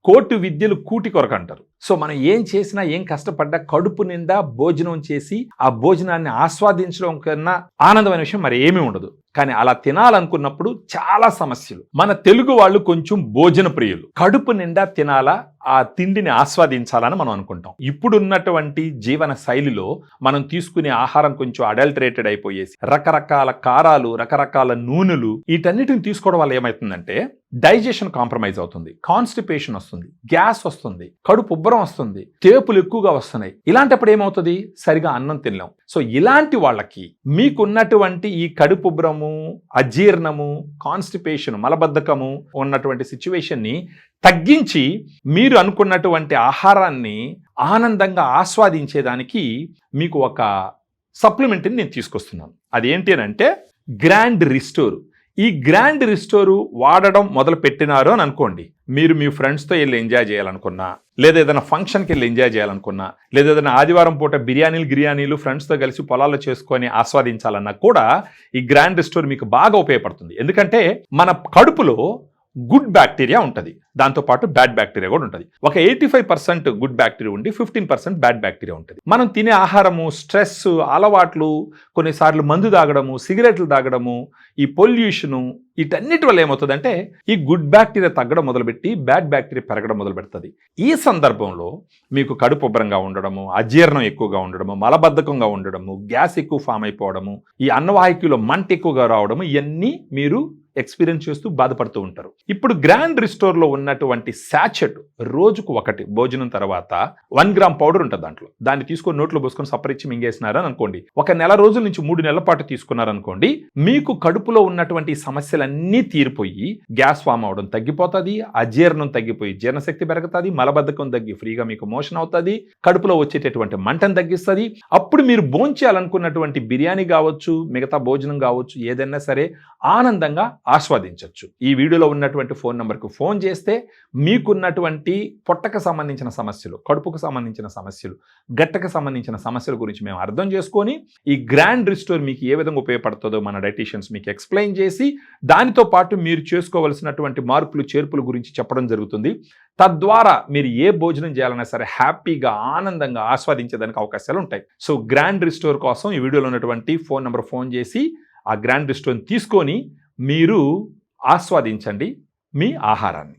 కోటి విద్యలు కూటి కొరకు అంటారు. సో మనం ఏం చేసినా ఏం కష్టపడ్డా కడుపు నిండా భోజనం చేసి ఆ భోజనాన్ని ఆస్వాదించడం కన్నా ఆనందమైన విషయం మరి ఏమీ ఉండదు. కానీ అలా తినాలనుకున్నప్పుడు చాలా సమస్యలు. మన తెలుగు వాళ్ళు కొంచెం భోజన ప్రియులు. కడుపు నిండా తినాలా, ఆ తిండిని ఆస్వాదించాలని మనం అనుకుంటాం. ఇప్పుడున్నటువంటి జీవన శైలిలో మనం తీసుకునే ఆహారం కొంచెం అడల్టరేటెడ్ అయిపోయేసి రకరకాల కారాలు, రకరకాల నూనెలు వీటన్నిటిని తీసుకోవడం వల్ల ఏమవుతుందంటే డైజెషన్ కాంప్రమైజ్ అవుతుంది, కాన్స్టిపేషన్ వస్తుంది, గ్యాస్ వస్తుంది, కడుపు ఉబ్బరం వస్తుంది, తేపులు ఎక్కువగా వస్తున్నాయి. ఇలాంటప్పుడు ఏమవుతుంది, సరిగా అన్నం తినలేం. సో ఇలాంటి వాళ్ళకి మీకున్నటువంటి ఈ కడుపు ఉబ్బరము, అజీర్ణము, కాన్స్టిపేషన్, మలబద్ధకము ఉన్నటువంటి సిచ్యువేషన్ని తగ్గించి మీరు అనుకున్నటువంటి ఆహారాన్ని ఆనందంగా ఆస్వాదించేదానికి మీకు ఒక సప్లిమెంట్ని నేను తీసుకొస్తున్నాను. అదేంటి అని అంటే గ్రాండ్ రిస్టోర్. ఈ గ్రాండ్ రిస్టోరు వాడడం మొదలు పెట్టినారు అని అనుకోండి, మీరు మీ ఫ్రెండ్స్తో వెళ్ళి ఎంజాయ్ చేయాలనుకున్నా, లేదా ఏదైనా ఫంక్షన్కి వెళ్ళి ఎంజాయ్ చేయాలనుకున్నా, లేదా ఏదైనా ఆదివారం పూట బిర్యానీలు ఫ్రెండ్స్తో కలిసి పొలాల్లో చేసుకొని ఆస్వాదించాలన్నా కూడా ఈ గ్రాండ్ రిస్టోర్ మీకు బాగా ఉపయోగపడుతుంది. ఎందుకంటే మన కడుపులో గుడ్ బ్యాక్టీరియా ఉంటుంది, దాంతోపాటు బ్యాడ్ బ్యాక్టీరియా కూడా ఉంటుంది. ఒక 85% గుడ్ బ్యాక్టీరియా ఉండి 15% బ్యాడ్ బ్యాక్టీరియా ఉంటుంది. మనం తినే ఆహారము, స్ట్రెస్, అలవాట్లు, కొన్నిసార్లు మందు తాగడము, సిగరెట్లు తాగడము, ఈ పొల్యూషను, వీటన్నిటి వల్ల ఏమవుతుందంటే ఈ గుడ్ బ్యాక్టీరియా తగ్గడం మొదలుపెట్టి బ్యాడ్ బ్యాక్టీరియా పెరగడం మొదలు పెడుతుంది. ఈ సందర్భంలో మీకు కడుపు ఉబ్బరంగా ఉండడము, అజీర్ణం ఎక్కువగా ఉండడము, మలబద్ధకంగా ఉండడము, గ్యాస్ ఎక్కువ ఫామ్ అయిపోవడము, ఈ అన్నవాహికలో మంట ఎక్కువగా రావడము, ఇవన్నీ మీరు ఎక్స్పీరియన్స్ చేస్తూ బాధపడుతూ ఉంటారు. ఇప్పుడు గ్రాండ్ రిస్టోర్లో ఉన్నటువంటి శాచెట్ రోజుకు ఒకటి భోజనం తర్వాత 1 గ్రామ్ పౌడర్ ఉంటుంది దాంట్లో. దాన్ని తీసుకొని నోట్లో పోసుకొని సప్పరిచ్చి మింగేసినారని అనుకోండి. ఒక నెల రోజుల నుంచి 3 నెలల పాటు తీసుకున్నారనుకోండి, మీకు కడుపులో ఉన్నటువంటి సమస్యలన్నీ తీరిపోయి గ్యాస్ ఫామ్ అవడం తగ్గిపోతుంది, అజీర్ణం తగ్గిపోయి జీర్ణశక్తి పెరుగుతుంది, మలబద్ధకం తగ్గి ఫ్రీగా మీకు మోషన్ అవుతుంది, కడుపులో వచ్చేటటువంటి మంటను తగ్గిస్తుంది. అప్పుడు మీరు భోంచేయాలనుకున్నటువంటి బిర్యానీ కావచ్చు, మిగతా భోజనం కావచ్చు, ఏదైనా సరే ఆనందంగా ఆస్వాదించవచ్చు. ఈ వీడియోలో ఉన్నటువంటి ఫోన్ నంబర్కు ఫోన్ చేస్తే మీకున్నటువంటి పొట్టకు సంబంధించిన సమస్యలు, కడుపుకు సంబంధించిన సమస్యలు, గట్టకు సంబంధించిన సమస్యల గురించి మేము అర్థం చేసుకొని ఈ గ్రాండ్ రిస్టోర్ మీకు ఏ విధంగా ఉపయోగపడుతుందో మన డైటీషియన్స్ మీకు ఎక్స్ప్లెయిన్ చేసి దానితో పాటు మీరు చేసుకోవాల్సినటువంటి మార్పులు చేర్పుల గురించి చెప్పడం జరుగుతుంది. తద్వారా మీరు ఏ భోజనం చేయాలన్నా సరే హ్యాపీగా, ఆనందంగా ఆస్వాదించేదానికి అవకాశాలు ఉంటాయి. సో గ్రాండ్ రిస్టోర్ కోసం ఈ వీడియోలో ఉన్నటువంటి ఫోన్ నెంబర్ ఫోన్ చేసి ఆ గ్రాండ్ రిస్టోర్ని తీసుకొని మీరు ఆస్వాదించండి మీ ఆహారాన్ని.